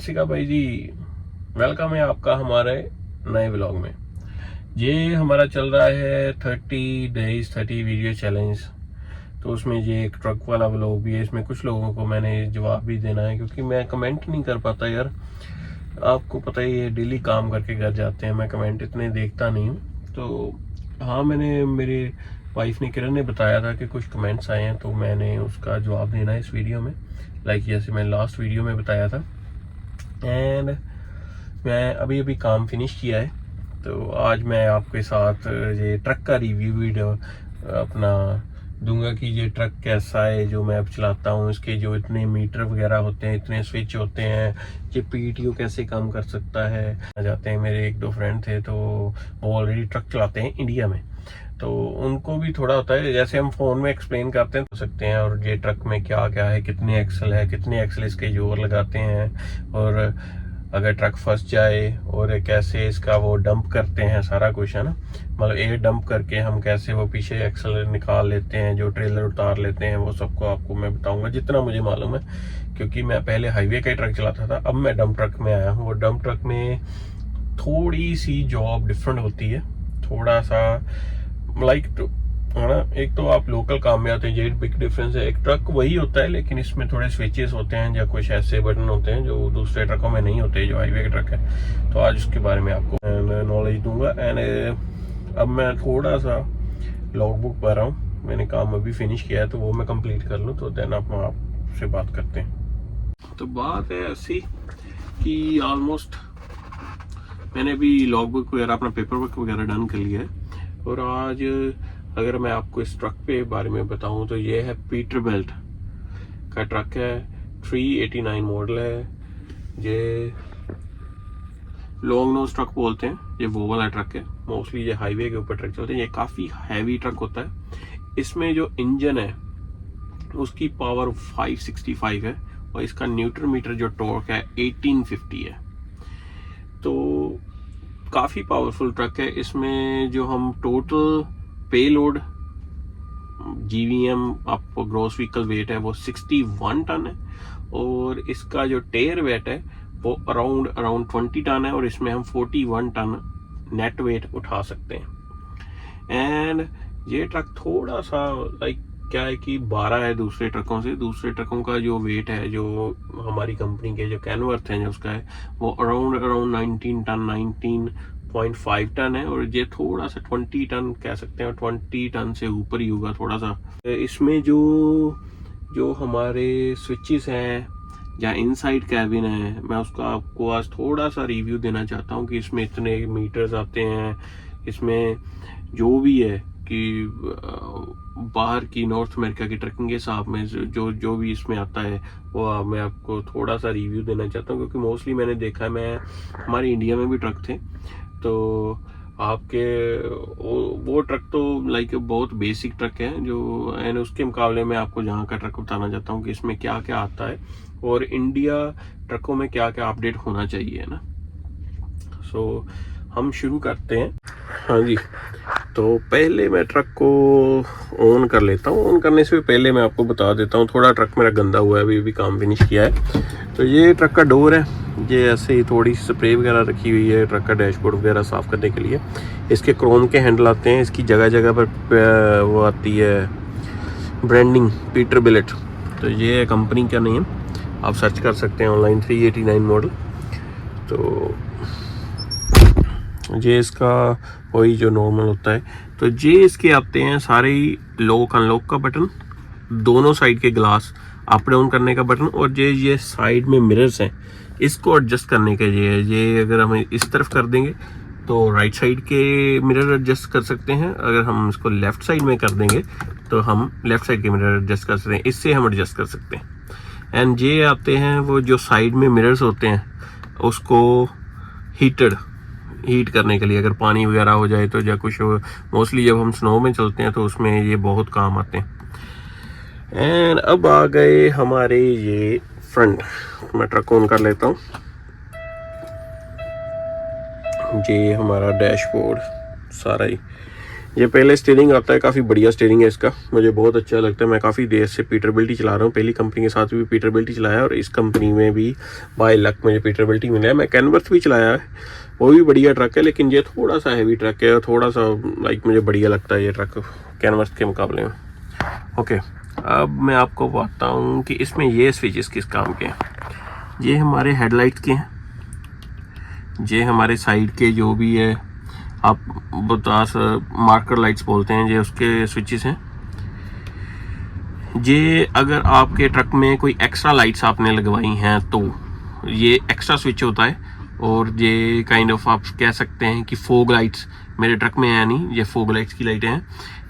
आसिका भाई जी, वेलकम है आपका हमारे नए व्लॉग में। ये हमारा चल रहा है 30 डेज 30 वीडियो चैलेंज। तो उसमें ये एक ट्रक वाला व्लॉग भी है। इसमें कुछ लोगों को मैंने जवाब भी देना है क्योंकि मैं कमेंट नहीं कर पाता यार। आपको पता ही है, डेली काम करके घर जाते हैं, मैं कमेंट इतने देखता नहीं हूँ। तो हाँ, मैंने मेरे वाइफ ने किरण ने बताया था कि कुछ कमेंट्स आए हैं, तो मैंने उसका जवाब देना है इस वीडियो में। लाइक जैसे मैं लास्ट वीडियो में बताया था। एंड मैं अभी अभी काम फिनिश किया है, तो आज मैं आपके साथ ये ट्रक का रिव्यू वीडियो अपना दूंगा कि ये ट्रक कैसा है जो मैं अब चलाता हूँ। इसके जो इतने मीटर वगैरह होते हैं, इतने स्विच होते हैं, ये पीटीओ कैसे काम कर सकता है। जाते हैं, मेरे एक दो फ्रेंड थे तो वो ऑलरेडी ट्रक चलाते हैं इंडिया में, तो उनको भी थोड़ा होता है जैसे हम फोन में एक्सप्लेन करते हैं तो सकते हैं। और ये ट्रक में क्या क्या है, कितने एक्सल है, कितने एक्सल इसके जोर लगाते हैं, और अगर ट्रक फंस जाए और कैसे इसका वो डंप करते हैं, सारा कुछ है ना। मतलब एयर डंप करके हम कैसे वो पीछे एक्सल निकाल लेते हैं, जो ट्रेलर उतार लेते हैं, वो सबको आपको मैं बताऊंगा जितना मुझे मालूम है। क्योंकि मैं पहले हाईवे का ही ट्रक चलाता था, अब मैं डंप ट्रक में आया हूँ। और डंप ट्रक में थोड़ी सी जॉब डिफरेंट होती है, थोड़ा सा लाइक है ना। एक तो आप लोकल काम में आते हैं, ये बिग डिफरेंस है। एक ट्रक वही होता है लेकिन इसमें थोड़े स्विचेस होते हैं या कुछ ऐसे बटन होते हैं जो दूसरे ट्रकों में नहीं होते, जो हाईवे के ट्रक है। तो आज उसके बारे में आपको नॉलेज दूंगा। एंड अब मैं थोड़ा सा लॉग बुक पढ़ रहा हूँ, मैंने काम अभी फिनिश किया है, तो वो मैं कंप्लीट कर लूँ तो देन आप आपसे बात करते हैं। तो बात है ऐसी कि ऑलमोस्ट मैंने भी लॉग बुक वगैरह अपना पेपर वर्क वगैरह डन कर लिया है। और आज अगर मैं आपको इस ट्रक के बारे में बताऊं तो ये है पीटरबिल्ट का ट्रक है, 389 मॉडल है। ये लॉन्ग नोज ट्रक बोलते हैं, ये वो वाला ट्रक है। मोस्टली ये हाईवे के ऊपर ट्रक चलते हैं। ये काफ़ी हैवी ट्रक होता है। इसमें जो इंजन है उसकी पावर 565 है और इसका न्यूटन मीटर जो टॉर्क है 1850 है। तो काफ़ी पावरफुल ट्रक है। इसमें जो हम टोटल पे लोड GVM आपको ग्रॉस व्हीकल वेट है वो 61 टन है, और इसका जो टेयर वेट है वो अराउंड 20 टन है, और इसमें हम 41 टन नेट वेट उठा सकते हैं। एंड ये ट्रक थोड़ा सा लाइक क्या है कि 12 है दूसरे ट्रकों से। दूसरे ट्रकों का जो वेट है, जो हमारी कंपनी के जो कैनवर्थ है जो उसका है, वो अराउंड 19 टन 19.5 टन है, और ये थोड़ा सा 20 टन कह सकते हैं, 20 टन से ऊपर ही होगा थोड़ा सा। इसमें जो हमारे स्विचेस हैं या इनसाइड कैबिन है, मैं उसका आपको आज थोड़ा सा रिव्यू देना चाहता हूँ कि इसमें इतने मीटर्स आते हैं। इसमें जो भी है कि बाहर की नॉर्थ अमेरिका की ट्रकिंग के हिसाब में जो भी इसमें आता है वो मैं आपको थोड़ा सा रिव्यू देना चाहता हूँ। क्योंकि मोस्टली मैंने देखा है, मैं हमारे इंडिया में भी ट्रक थे, तो आपके वो ट्रक तो लाइक बहुत बेसिक ट्रक है जो, एंड उसके मुकाबले में आपको जहाँ का ट्रक बताना चाहता हूँ कि इसमें क्या क्या आता है और इंडिया ट्रकों में क्या क्या अपडेट होना चाहिए, है ना। सो हम शुरू करते हैं। हाँ जी, तो पहले मैं ट्रक को ऑन कर लेता हूँ। ऑन करने से पहले मैं आपको बता देता हूँ, थोड़ा ट्रक मेरा गंदा हुआ है, अभी काम फिनिश किया है। तो ये ट्रक का डोर है, ये ऐसे ही थोड़ी सी स्प्रे वगैरह रखी हुई है ट्रक का डैशबोर्ड वगैरह साफ़ करने के लिए। इसके क्रोम के हैंडल आते हैं, इसकी जगह जगह पर वो आती है ब्रांडिंग पीटरबिल्ट। तो ये कंपनी का नेम आप सर्च कर सकते हैं ऑनलाइन, 389 मॉडल। तो ये इसका वही जो नॉर्मल होता है। तो ये इसके आते हैं सारे ही लॉक अनलॉक का बटन, दोनों साइड के ग्लास अप डाउन करने का बटन, और ये साइड में मिरर्स हैं, इसको एडजस्ट करने के लिए। ये अगर हम इस तरफ कर देंगे तो राइट साइड के मिरर एडजस्ट कर सकते हैं, अगर हम इसको लेफ्ट साइड में कर देंगे तो हम लेफ्ट साइड के मिरर एडजस्ट कर सकते हैं। इससे हम एडजस्ट कर सकते हैं। एंड ये आते हैं वो जो साइड में मिरर्स होते हैं, उसको हीट करने के लिए, अगर पानी वगैरह हो जाए तो, या कुछ मोस्टली जब हम स्नो में चलते हैं तो उसमें ये बहुत काम आते हैं। एंड अब आ गए हमारे ये फ्रंट। मैं ट्रक ऑन कर लेता हूँ। ये हमारा डैशबोर्ड सारा ही, ये पहले स्टीयरिंग आता है, काफ़ी बढ़िया स्टीयरिंग है इसका, मुझे बहुत अच्छा लगता है। मैं काफ़ी देर से पीटरबिल्ट ही चला रहा हूँ, पहली कंपनी के साथ भी पीटरबिल्ट ही चलाया और इस कंपनी में भी बाय लक मुझे पीटरबिल्ट ही मिला है। मैं कैनवर्थ भी चलाया है, वो भी बढ़िया ट्रक है, लेकिन ये थोड़ा सा हैवी ट्रक है, थोड़ा सा लाइक मुझे बढ़िया लगता है ये ट्रक कैनवर्थ के मुकाबले में। ओके, अब मैं आपको बताता हूँ कि इसमें ये स्विचेस किस काम के हैं। ये हमारे हेडलाइट्स के हैं, ये हमारे साइड के जो भी है आप बता मार्कर लाइट्स बोलते हैं, ये उसके स्विचेस हैं। ये अगर आपके ट्रक में कोई एक्स्ट्रा लाइट्स आपने लगवाई हैं तो ये एक्स्ट्रा स्विच होता है, और ये काइंड ऑफ आप कह सकते हैं कि फोग लाइट्स मेरे ट्रक में है नहीं, ये फोग लाइट्स की लाइटें हैं।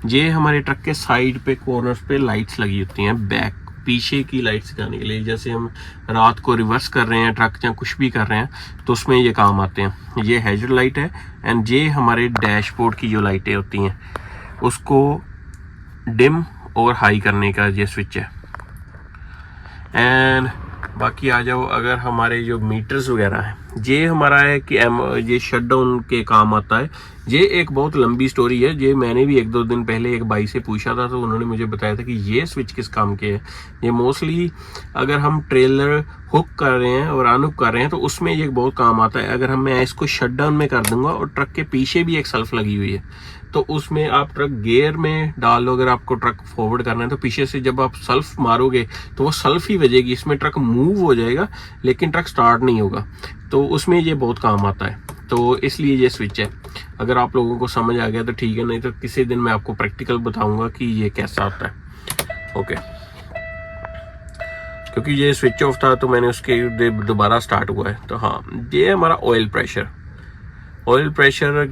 ये हमारे ट्रक के साइड पे कॉर्नर्स पे लाइट्स लगी होती हैं, बैक पीछे की लाइट्स दिखाने के लिए, जैसे हम रात को रिवर्स कर रहे हैं ट्रक या कुछ भी कर रहे हैं तो उसमें ये काम आते हैं। ये हैजर्ड लाइट है, एंड ये हमारे डैशबोर्ड की जो लाइटें होती हैं उसको डिम और हाई करने का ये स्विच है। एंड बाकी आ जाओ, अगर हमारे जो मीटर्स वगैरह हैं, ये हमारा है कि ये शट डाउन के काम आता है। ये एक बहुत लंबी स्टोरी है, ये मैंने भी 1-2 दिन पहले एक भाई से पूछा था तो उन्होंने मुझे बताया था कि ये स्विच किस काम के है। ये मोस्टली अगर हम ट्रेलर हुक कर रहे हैं और अनहुक कर रहे हैं तो उसमें ये बहुत काम आता है। अगर मैं इसको शट डाउन में कर दूंगा और ट्रक के पीछे भी एक सेल्फ लगी हुई है तो उसमें आप ट्रक गियर में डाल लो, अगर आपको ट्रक फॉरवर्ड करना है तो पीछे से जब आप सेल्फ मारोगे तो वो सेल्फ ही बजेगी, इसमें ट्रक मूव हो जाएगा लेकिन ट्रक स्टार्ट नहीं होगा, तो उसमें ये बहुत काम आता है। तो इसलिए ये स्विच है, अगर आप लोगों को समझ आ गया तो ठीक है, नहीं तो किसी दिन मैं आपको प्रैक्टिकल बताऊंगा कि ये कैसा आता है। ओके, क्योंकि ये स्विच ऑफ था तो मैंने उसके दोबारा स्टार्ट हुआ है। तो हाँ, ये हमारा ऑयल प्रेशर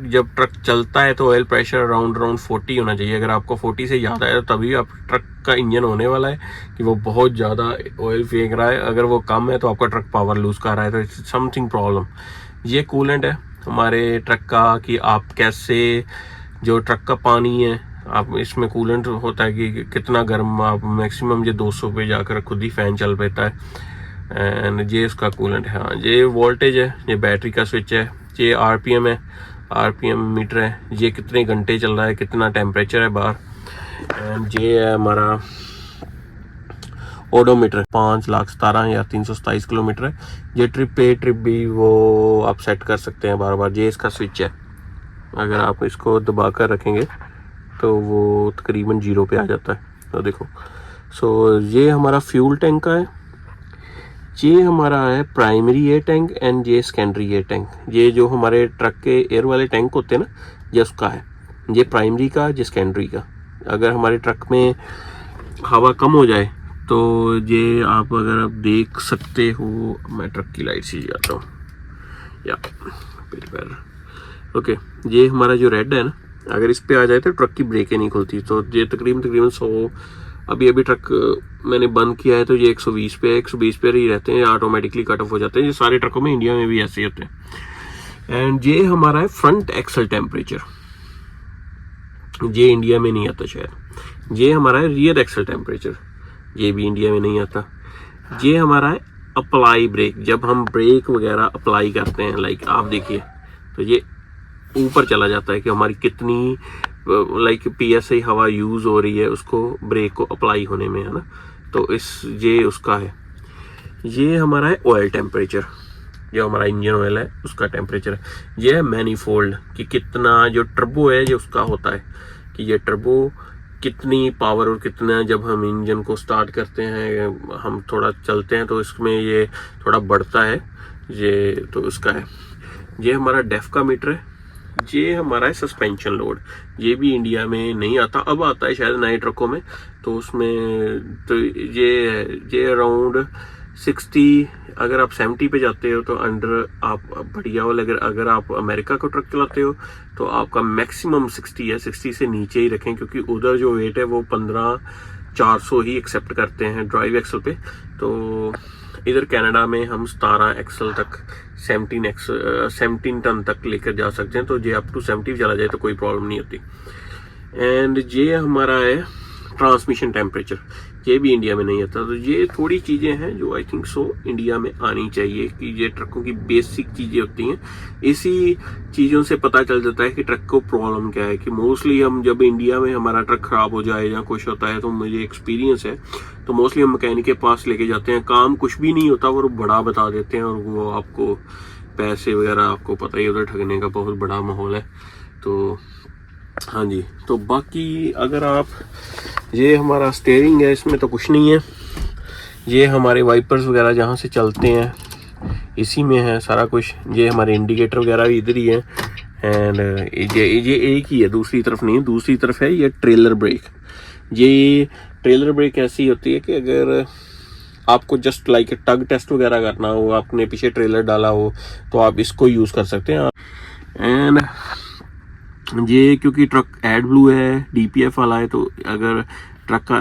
जब ट्रक चलता है तो ऑयल प्रेशर अराउंड 40 होना चाहिए। अगर आपको 40 से ज़्यादा है तो तभी आप ट्रक का इंजन होने वाला है कि वो बहुत ज़्यादा ऑयल फेंक रहा है। अगर वो कम है तो आपका ट्रक पावर लूज कर रहा है, तो इट्स समथिंग प्रॉब्लम। ये कूलेंट है हमारे ट्रक का कि आप कैसे, जो ट्रक का पानी है आप इसमें कूलेंट होता है कि कितना गर्म, आप मैक्सिमम ये 200 पे जाकर खुद ही फैन चल पाता है। एंड ये उसका कूलेंट है। हाँ, ये वोल्टेज है, ये बैटरी का स्विच है, ये आरपीएम है, आरपीएम मीटर है, ये कितने घंटे चल रहा है, कितना टेम्परेचर है बाहर। एंड ये है हमारा ओडोमीटर, 5,17,327 किलोमीटर है। ये ट्रिप भी वो आप सेट कर सकते हैं बार बार। ये इसका स्विच है, अगर आप इसको दबा कर रखेंगे तो वो तकरीबन 0 पे आ जाता है। तो देखो, सो ये हमारा फ्यूल टैंक का है, ये हमारा है प्राइमरी एयर टैंक एंड ये सेकेंडरी एयर टैंक। ये जो हमारे ट्रक के एयर वाले टैंक होते हैं ना, ये उसका है, ये प्राइमरी का, ये सेकेंडरी का। अगर हमारे ट्रक में हवा कम हो जाए तो ये आप अगर आप देख सकते हो, मैं ट्रक की लाइट से जाता हूँ या ओके, ये हमारा जो रेड है ना, अगर इस पे आ जाए तो ट्रक की ब्रेकें नहीं खुलती। तो ये तकरीबन 100, अभी ट्रक मैंने बंद किया है तो ये 120 पे 120 पे ही रहते हैं, ऑटोमेटिकली कट ऑफ हो जाते हैं। ये सारे ट्रकों में, इंडिया में भी ऐसे ही होते हैं। एंड ये हमारा है फ्रंट एक्सल टेम्परेचर, ये इंडिया में नहीं आता शायद। ये हमारा है रियर एक्सल टेम्परेचर, ये भी इंडिया में नहीं आता। ये हमारा है अप्लाई ब्रेक, जब हम ब्रेक वगैरह अप्लाई करते हैं, लाइक आप देखिए तो ये ऊपर चला जाता है कि हमारी कितनी लाइक PSI हवा यूज हो रही है उसको ब्रेक को अप्लाई होने में, है ना। तो ये उसका है। ये हमारा है ऑयल टेम्परेचर, जो हमारा इंजन ऑयल है उसका टेम्परेचर है। ये है मैनीफोल्ड कि कितना जो टर्बो है ये उसका होता है कि ये टर्बो कितनी पावर और कितना, जब हम इंजन को स्टार्ट करते हैं, हम थोड़ा चलते हैं तो इसमें ये थोड़ा बढ़ता है, ये तो उसका है। ये हमारा डेफ का मीटर है। ये हमारा है सस्पेंशन लोड, ये भी इंडिया में नहीं आता, अब आता है शायद नए ट्रकों में। तो उसमें तो ये अराउंड 60, अगर आप 70 पे जाते हो तो अंडर आप बढ़िया वाले, अगर आप अमेरिका को ट्रक चलाते हो तो आपका मैक्सिमम 60 है, 60 से नीचे ही रखें क्योंकि उधर जो वेट है वो 15,400 ही एक्सेप्ट करते हैं ड्राइव एक्सल पे। तो इधर कनाडा में हम 17 एक्सल तक 17 टन तक लेकर जा सकते हैं। तो ये अप टू 70 चला जाए तो कोई प्रॉब्लम नहीं होती। एंड ये हमारा है ट्रांसमिशन टेम्परेचर, ये भी इंडिया में नहीं आता। तो ये थोड़ी चीज़ें हैं जो आई थिंक सो इंडिया में आनी चाहिए, कि ये ट्रकों की बेसिक चीज़ें होती हैं। इसी चीज़ों से पता चल जाता है कि ट्रक को प्रॉब्लम क्या है। कि मोस्टली हम जब इंडिया में हमारा ट्रक ख़राब हो जाए या कुछ होता है, तो मुझे एक्सपीरियंस है, तो मोस्टली हम मैकेनिक के पास लेके जाते हैं, काम कुछ भी नहीं होता, वो बड़ा बता देते हैं, और वो आपको पैसे वगैरह, आपको पता ही उधर ठगने का बहुत बड़ा माहौल है। तो हाँ जी, तो बाकी अगर आप, ये हमारा स्टीयरिंग है, इसमें तो कुछ नहीं है। ये हमारे वाइपर्स वगैरह जहाँ से चलते हैं इसी में है सारा कुछ। ये हमारे इंडिकेटर वगैरह भी इधर ही है। एंड ये एक ही है, दूसरी तरफ नहीं है। दूसरी तरफ है ये ट्रेलर ब्रेक। ये ट्रेलर ब्रेक ऐसी होती है कि अगर आपको जस्ट लाइक टग टेस्ट वगैरह करना हो, आपने पीछे ट्रेलर डाला हो, तो आप इसको यूज़ कर सकते हैं। एंड ये क्योंकि ट्रक एड ब्लू है, DPF वाला है, तो अगर ट्रक का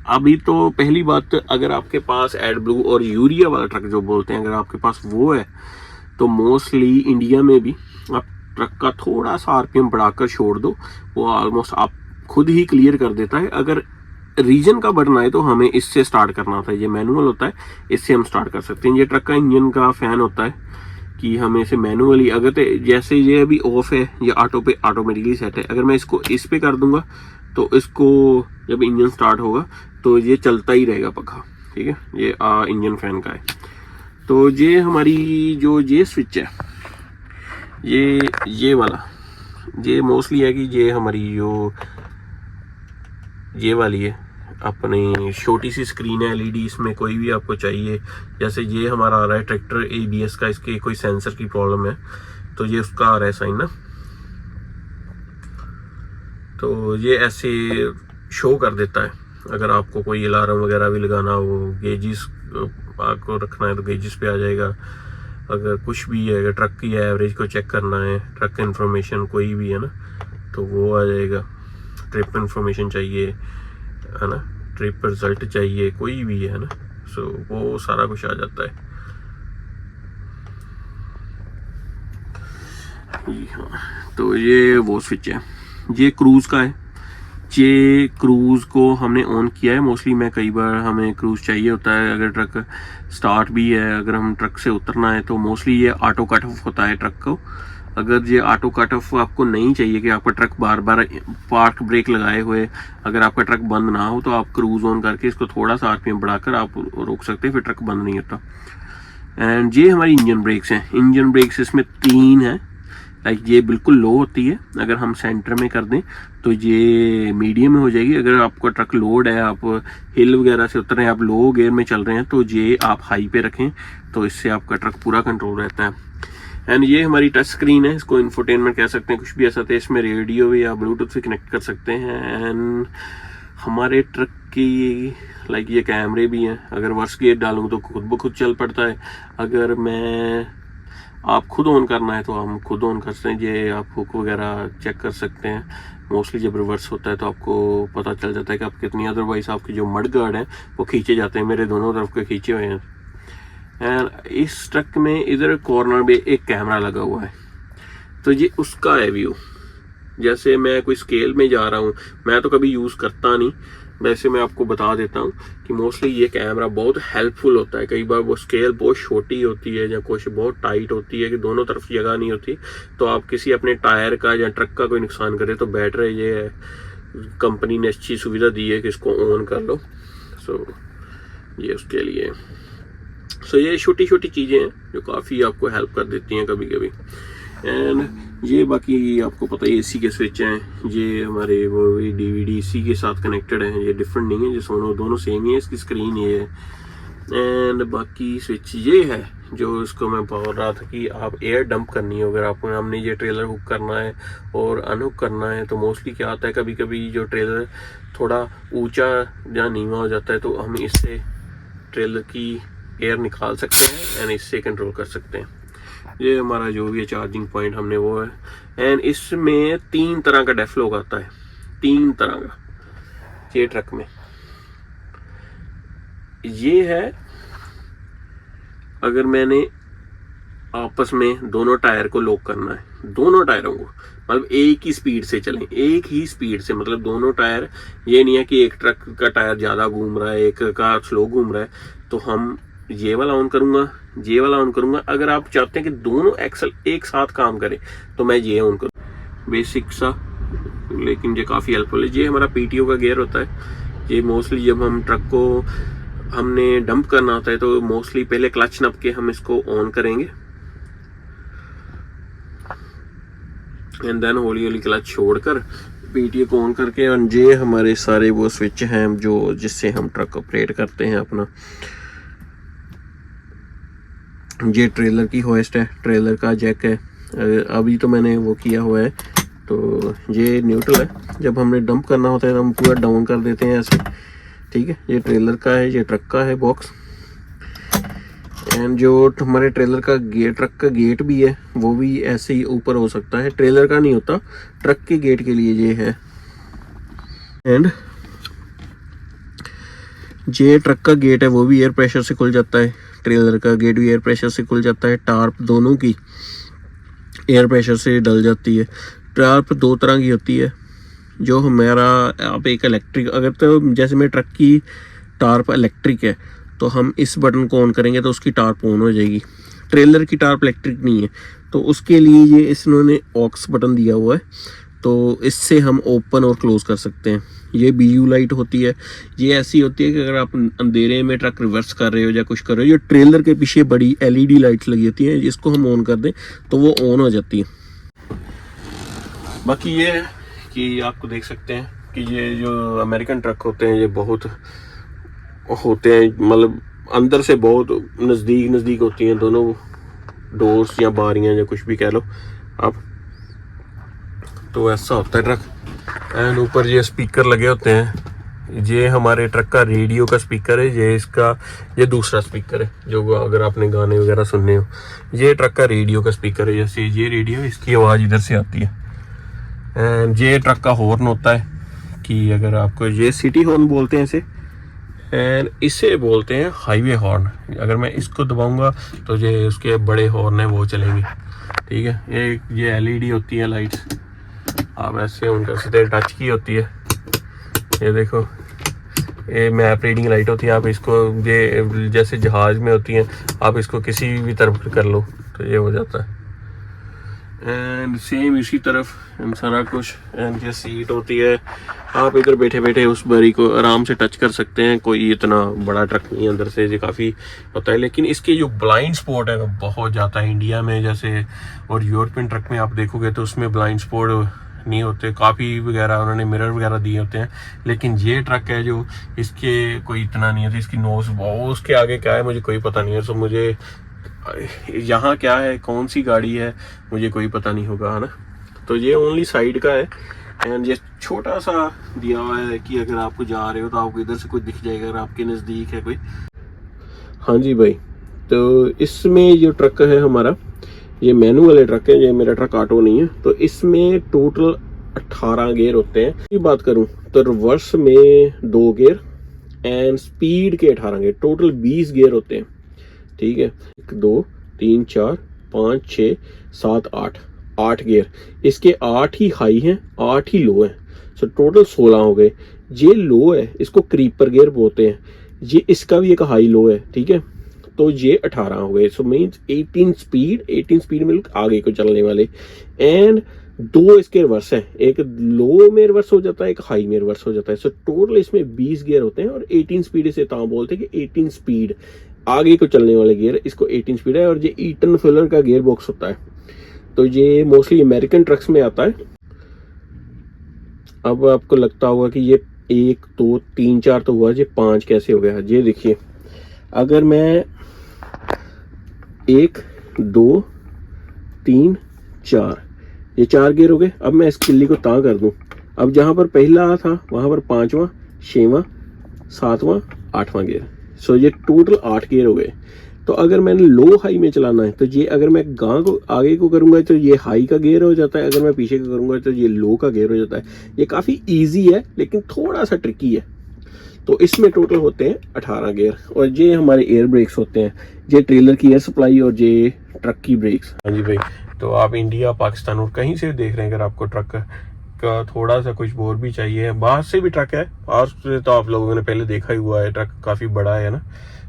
अभी तो पहली बात, अगर आपके पास एड ब्लू और यूरिया वाला ट्रक जो बोलते हैं, अगर आपके पास वो है, तो मोस्टली इंडिया में भी आप ट्रक का थोड़ा सा RPM बढ़ाकर छोड़ दो, वो ऑलमोस्ट आप खुद ही क्लियर कर देता है। अगर रीजन का बढ़ना है तो हमें इससे स्टार्ट करना था। ये मैनुअल होता है, इससे हम स्टार्ट कर सकते हैं। ये ट्रक का इंजन का फैन होता है कि हमें इसे मैनुअली, अगर तो जैसे ये अभी ऑफ है, ये ऑटो पे ऑटोमेटिकली सेट है। अगर मैं इसको इस पे कर दूंगा तो इसको जब इंजन स्टार्ट होगा तो ये चलता ही रहेगा पंखा, ठीक है। ये इंजन फैन का है। तो ये हमारी जो ये स्विच है, ये वाला, ये मोस्टली है कि ये हमारी जो ये वाली है, अपनी छोटी सी स्क्रीन है LED, इसमें कोई भी आपको चाहिए। जैसे ये हमारा आ रहा है ट्रैक्टर ABS का, इसके कोई सेंसर की प्रॉब्लम है तो ये उसका आ रहा है साइन ना, तो ये ऐसे शो कर देता है। अगर आपको कोई अलार्म वगैरह भी लगाना हो, गेजिस आपको रखना है तो गेजिस पे आ जाएगा। अगर कुछ भी है, अगर ट्रक की एवरेज को चेक करना है, ट्रक इन्फॉर्मेशन कोई भी है ना, तो वो आ जाएगा। ट्रिप इन्फॉर्मेशन चाहिए है ना, ट्रिप रिजल्ट चाहिए, कोई भी है ना, सो वो सारा कुछ आ जाता है। हाँ, तो ये वो स्विच है, ये क्रूज का है। ये क्रूज को हमने ऑन किया है। मोस्टली मैं कई बार हमें क्रूज चाहिए होता है, अगर ट्रक स्टार्ट भी है, अगर हम ट्रक से उतरना है, तो मोस्टली ये ऑटो कट ऑफ होता है ट्रक को। अगर ये ऑटो कट ऑफ आपको नहीं चाहिए कि आपका ट्रक बार बार पार्क ब्रेक लगाए हुए, अगर आपका ट्रक बंद ना हो, तो आप क्रूज ऑन करके इसको थोड़ा सा RPM बढ़ाकर आप रोक सकते हैं, फिर ट्रक बंद नहीं होता। एंड ये हमारी इंजन ब्रेक्स हैं। इंजन ब्रेक्स इसमें 3 हैं। लाइक ये बिल्कुल लो होती है, अगर हम सेंटर में कर दें तो ये मीडियम में हो जाएगी। अगर आपका ट्रक लोड है, आप हिल वगैरह से उतर रहे हैं, आप लो गेयर में चल रहे हैं, तो ये आप हाई पे रखें, तो इससे आपका ट्रक पूरा कंट्रोल रहता है। एंड ये हमारी टच स्क्रीन है, इसको इंफोटेनमेंट कह सकते हैं, कुछ भी ऐसा था। इसमें रेडियो या ब्लूटूथ से कनेक्ट कर सकते हैं। एंड हमारे ट्रक की लाइक ये कैमरे भी हैं। अगर वर्स गियर डालूँ तो खुद ब खुद चल पड़ता है। अगर मैं आप खुद ऑन करना है तो हम खुद ऑन कर सकते हैं। ये आप हुक वगैरह चेक कर सकते हैं। मोस्टली जब रिवर्स होता है तो आपको पता चल जाता है कि आप कितनी, अदरवाइज आपके जो मड गार्ड हैं वो खींचे जाते हैं। मेरे दोनों तरफ के खींचे हुए हैं। एंड इस ट्रक में इधर कॉर्नर में एक कैमरा लगा हुआ है, तो ये उसका है व्यू। जैसे मैं कोई स्केल में जा रहा हूँ, मैं तो कभी यूज़ करता नहीं, वैसे मैं आपको बता देता हूँ कि मोस्टली ये कैमरा बहुत हेल्पफुल होता है। कई बार वो स्केल बहुत छोटी होती है या कुछ बहुत टाइट होती है कि दोनों तरफ जगह नहीं होती, तो आप किसी अपने टायर का या ट्रक का कोई नुकसान करे तो बेटर है। ये कंपनी ने अच्छी सुविधा दी है कि इसको ऑन कर लो। सो ये उसके लिए। सो ये छोटी छोटी चीज़ें हैं जो काफ़ी आपको हेल्प कर देती हैं कभी कभी। एंड ये बाकी आपको पता है AC के स्विच हैं। ये हमारे वो DVD C के साथ कनेक्टेड हैं, ये डिफरेंट नहीं है, जो दोनों सेम ही है। इसकी स्क्रीन ये है। एंड बाकी स्विच ये है जो इसको मैं बोल रहा था कि आप एयर डंप करनी है, अगर आपको हमने ये ट्रेलर हुक करना है और अनहुक करना है, तो मोस्टली क्या होता है कभी कभी जो ट्रेलर थोड़ा ऊंचा या नीवा हो जाता है, तो हम इससे ट्रेलर की एयर निकाल सकते हैं एंड इससे कंट्रोल कर सकते हैं। ये हमारा जो भी है चार्जिंग पॉइंट हमने वो है। एंड इसमें 3 तरह का डेफ लॉक आता है, 3 तरह का ये ट्रक में। ये है, अगर मैंने आपस में दोनों टायर को लॉक करना है, दोनों टायरों को, मतलब एक ही स्पीड से चलें, एक ही स्पीड से, मतलब दोनों टायर, ये नहीं है कि एक ट्रक का टायर ज़्यादा घूम रहा है एक का स्लो घूम रहा है। तो हम ये वाला ऑन करूँगा, ये वाला ऑन करूँगा। अगर आप चाहते हैं कि दोनों एक्सल एक साथ काम करें तो मैं ये ऑन करूँ, बेसिक सा, लेकिन ये काफ़ी हेल्पफुल है। ये हमारा PTO का गियर होता है। ये मोस्टली जब हम ट्रक को हमने डंप करना होता है तो मोस्टली पहले क्लच नप के हम इसको ऑन करेंगे एंड देन हौली हौली क्लच छोड़कर PTO को ऑन करके। और ये हमारे सारे वो स्विच हैं जो जिससे हम ट्रक ऑपरेट करते हैं अपना। ये ट्रेलर की होस्ट है, ट्रेलर का जैक है, अभी तो मैंने वो किया हुआ है। तो ये न्यूट्रल है, जब हमने डंप करना होता है तो हम पूरा डाउन कर देते हैं ऐसे, ठीक है। ये ट्रेलर का है, ये ट्रक का है बॉक्स। एंड जो हमारे ट्रेलर का गेट, ट्रक का गेट भी है, वो भी ऐसे ही ऊपर हो सकता है, ट्रेलर का नहीं होता, ट्रक के गेट के लिए ये है। एंड ये ट्रक का गेट है, वो भी एयर प्रेशर से खुल जाता है, ट्रेलर का गेट भी एयर प्रेशर से खुल जाता है। टार्प दोनों की एयर प्रेशर से डल जाती है। टार्प दो तरह की होती है, जो हमारा आप एक इलेक्ट्रिक, अगर तो जैसे मेरे ट्रक की टार्प इलेक्ट्रिक है तो हम इस बटन को ऑन करेंगे तो उसकी टार्प ऑन हो जाएगी। ट्रेलर की टार्प इलेक्ट्रिक नहीं है, तो उसके लिए ये इन्होंने ऑक्स बटन दिया हुआ है, तो इससे हम ओपन और क्लोज कर सकते हैं। ये BU लाइट होती है, ये ऐसी होती है कि अगर आप अंधेरे में ट्रक रिवर्स कर रहे हो या कुछ कर रहे हो, ये ट्रेलर के पीछे बड़ी LED लाइट्स लगी होती हैं, जिसको हम ऑन कर दें तो वो ऑन हो जाती है। बाकी ये है कि आपको देख सकते हैं कि ये जो अमेरिकन ट्रक होते हैं ये बहुत होते हैं, मतलब अंदर से बहुत नज़दीक होती हैं दोनों डोर्स या बारियां या कुछ भी कह लो आप। तो ऐसा होता है ट्रक। एंड ऊपर ये स्पीकर लगे होते हैं, ये हमारे ट्रक का रेडियो का स्पीकर है, ये दूसरा स्पीकर है जो अगर आपने गाने वगैरह सुनने हो। ये ट्रक का रेडियो का स्पीकर है, जैसे ये रेडियो, इसकी आवाज़ इधर से आती है। एंड ये ट्रक का हॉर्न होता है कि अगर आपको, ये सिटी हॉर्न बोलते हैं इसे, एंड इसे बोलते हैं हाईवे हॉर्न। अगर मैं इसको दबाऊंगा तो ये उसके बड़े हॉर्न है वो चलेंगे, ठीक है। ये LED होती है लाइट्स, आप ऐसे ऑन कर सकते हैं, टच की होती है। ये देखो, ये मैप रीडिंग लाइट होती है, आप इसको ये जैसे जहाज में होती हैं, आप इसको किसी भी तरफ कर लो तो ये हो जाता है। एंड सेम इसी तरफ सारा कुछ। एंड ये सीट होती है, आप इधर बैठे बैठे उस बारी को आराम से टच कर सकते हैं। कोई इतना बड़ा ट्रक नहीं है, अंदर से ये काफ़ी होता है, लेकिन इसके जो ब्लाइंड स्पॉट है वो बहुत ज़्यादा है। इंडिया में जैसे और यूरोपियन ट्रक में आप देखोगे तो उसमें ब्लाइंड स्पॉट नहीं होते, काफ़ी वगैरह उन्होंने मिरर वगैरह दिए होते हैं, लेकिन ये ट्रक है जो इसके कोई इतना नहीं होता। इसकी नोज वो उसके आगे क्या है मुझे कोई पता नहीं है, सो मुझे यहाँ क्या है, कौन सी गाड़ी है, मुझे कोई पता नहीं होगा, है ना। तो ये ओनली साइड का है। एंड ये छोटा सा दिया हुआ है कि अगर आपको जा रहे हो तो आपको इधर से कोई दिख जाएगा अगर आपके नज़दीक है कोई। हाँ जी भाई, तो इसमें जो ट्रक है हमारा, ये मैनुअल है ट्रक है, ये मेरा ट्रक ऑटो नहीं है। तो इसमें टोटल 18 गियर होते हैं। ये बात करूं तो रिवर्स में 2 गियर एंड स्पीड के 18 गियर, टोटल 20 गियर होते हैं, ठीक है। 1 2 3 4 5 6 7 8 गियर। इसके 8 ही हाई हैं, 8 ही लो हैं, सो टोटल 16 हो गए। ये लो है, इसको क्रीपर गियर बोलते हैं। ये इसका भी एक हाई लो है, ठीक है। तो ये 18 हो गए, सो मीन्स 18 स्पीड में आगे को चलने वाले। एंड 2 इसके रिवर्स हैं, एक लो में रिवर्स हो जाता है, एक हाई में रिवर्स हो जाता है। सो टोटल इसमें 20 गियर होते हैं और 18 स्पीड इसे तां बोलते हैं कि 18 स्पीड आगे को चलने वाले गियर, इसको 18 स्पीड है। और ये ईटन फुलर का गियर बॉक्स होता है, तो ये मोस्टली अमेरिकन ट्रक्स में आता है। अब आपको लगता होगा कि ये 1 2 3 4 तो हुआ, ये 5 कैसे हो गया। ये देखिए, अगर मैं 1 2 3 4, ये 4 गियर हो गए। अब मैं इस किल्ली को तां कर दूं, अब जहां पर पहला था वहां पर 5वां 6वां 7वां 8वां गियर, सो ये टोटल 8 गियर हो गए। तो अगर मैंने लो हाई में चलाना है तो ये, अगर मैं गां को आगे को करूंगा तो ये हाई का गियर हो जाता है, अगर मैं पीछे को करूंगा तो ये लो का गियर हो जाता है। ये काफ़ी ईजी है लेकिन थोड़ा सा ट्रिकी है। तो इसमें टोटल होते हैं 18 गियर, और ये हमारे एयर ब्रेक्स होते हैं, ये ट्रेलर की एयर सप्लाई और ये ट्रक की ब्रेक्स। हाँ जी भाई, तो आप इंडिया, पाकिस्तान और कहीं से देख रहे हैं, अगर आपको ट्रक का थोड़ा सा कुछ और भी चाहिए, बाहर से भी ट्रक है, बाहर से तो आप लोगों ने पहले देखा ही हुआ है, ट्रक काफ़ी बड़ा है ना।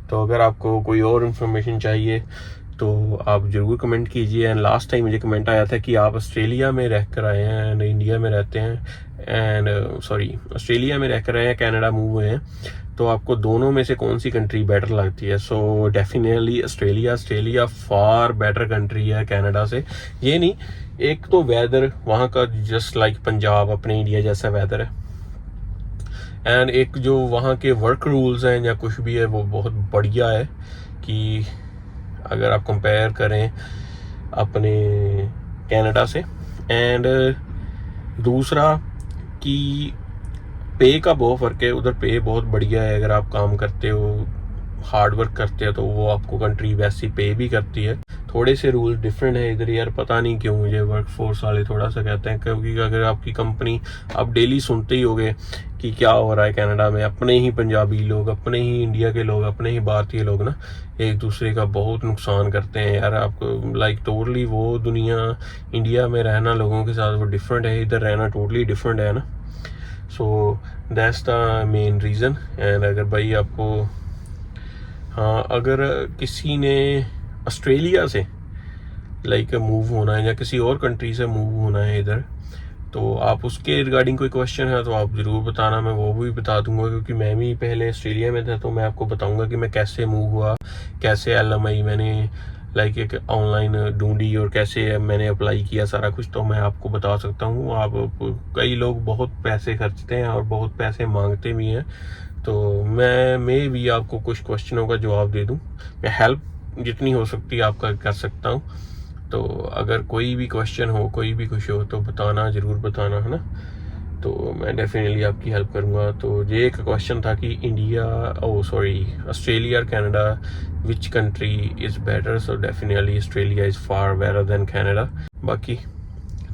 तो अगर आपको कोई और इन्फॉर्मेशन चाहिए तो आप ज़रूर कमेंट कीजिए। एंड लास्ट टाइम मुझे कमेंट आया था कि आप ऑस्ट्रेलिया में रह कर आए हैं एंड इंडिया में रहते हैं, एंड ऑस्ट्रेलिया में रह कर आए हैं, कनाडा मूव हुए हैं, तो आपको दोनों में से कौन सी कंट्री बेटर लगती है। So definitely Australia far better country है कनाडा से। ये नहीं, एक तो वेदर वहाँ का जस्ट लाइक पंजाब, अपने इंडिया जैसा वेदर है, एंड एक जो वहाँ के वर्क रूल्स हैं या कुछ भी है वो बहुत बढ़िया है, कि अगर आप कंपेयर करें अपने कनाडा से। एंड दूसरा कि पे का बहुत फ़र्क है, उधर पे बहुत बढ़िया है, अगर आप काम करते हो, हार्ड वर्क करते हो, तो वो आपको कंट्री वैसी पे भी करती है। थोड़े से रूल डिफरेंट है इधर यार, पता नहीं क्यों मुझे वर्क फोर्स वाले थोड़ा सा कहते हैं, क्योंकि अगर आपकी कंपनी, आप डेली सुनते ही होगे कि क्या हो रहा है कनाडा में, अपने ही पंजाबी लोग, अपने ही इंडिया के लोग, अपने ही भारतीय लोग ना एक दूसरे का बहुत नुकसान करते हैं यार। आपको लाइक टोटली वो दुनिया, इंडिया में रहना लोगों के साथ वो डिफरेंट है, इधर रहना टोटली डिफरेंट है ना। So that's the main reason. And अगर भाई आपको, हाँ, अगर किसी ने ऑस्ट्रेलिया से लाइक मूव होना है या किसी और कंट्री से मूव होना है इधर, तो आप उसके रिगार्डिंग कोई क्वेश्चन है तो आप ज़रूर बताना, मैं वो भी बता दूंगा, क्योंकि मैं भी पहले ऑस्ट्रेलिया में था, तो मैं आपको बताऊंगा कि मैं कैसे मूव हुआ, कैसे LMI मैंने लाइक एक ऑनलाइन ढूंढी और कैसे मैंने अप्लाई किया, सारा कुछ तो मैं आपको बता सकता हूँ। आप, कई लोग बहुत पैसे खर्चते हैं और बहुत पैसे मांगते भी हैं, तो मैं भी आपको कुछ क्वेश्चनों का जवाब दे दूँ, मैं हेल्प जितनी हो सकती है आपका कर सकता हूँ। तो अगर कोई भी क्वेश्चन हो, कोई भी कुछ हो, तो बताना, ज़रूर बताना, है ना। तो मैं डेफिनेटली आपकी हेल्प करूँगा। तो ये एक क्वेश्चन था कि ऑस्ट्रेलिया और Canada, which country is better. So definitely Australia is far better than Canada. बाकी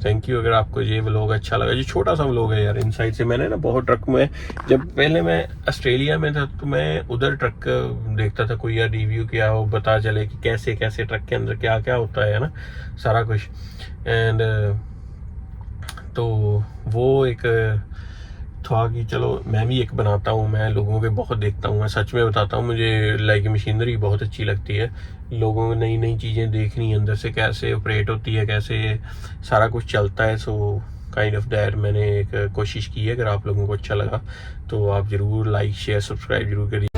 थैंक यू। अगर आपको ये व्लॉग अच्छा लगा, ये छोटा सा व्लॉग है यार, इनसाइड से मैंने ना बहुत ट्रक में, जब पहले मैं ऑस्ट्रेलिया में था तो मैं उधर ट्रक देखता था, कोई यार रिव्यू किया हो, पता चले कि कैसे कैसे ट्रक के अंदर क्या क्या होता है ना, सारा कुछ। एंड तो वो एक था कि चलो मैं भी एक बनाता हूँ, मैं लोगों के बहुत देखता हूँ, मैं सच में बताता हूँ, मुझे लाइक मशीनरी बहुत अच्छी लगती है, लोगों को नई नई चीज़ें देखनी, अंदर से कैसे ऑपरेट होती है, कैसे सारा कुछ चलता है। सो काइंड ऑफ दैट मैंने एक कोशिश की है। अगर आप लोगों को अच्छा लगा तो आप ज़रूर लाइक, शेयर, सब्सक्राइब जरूर करिए।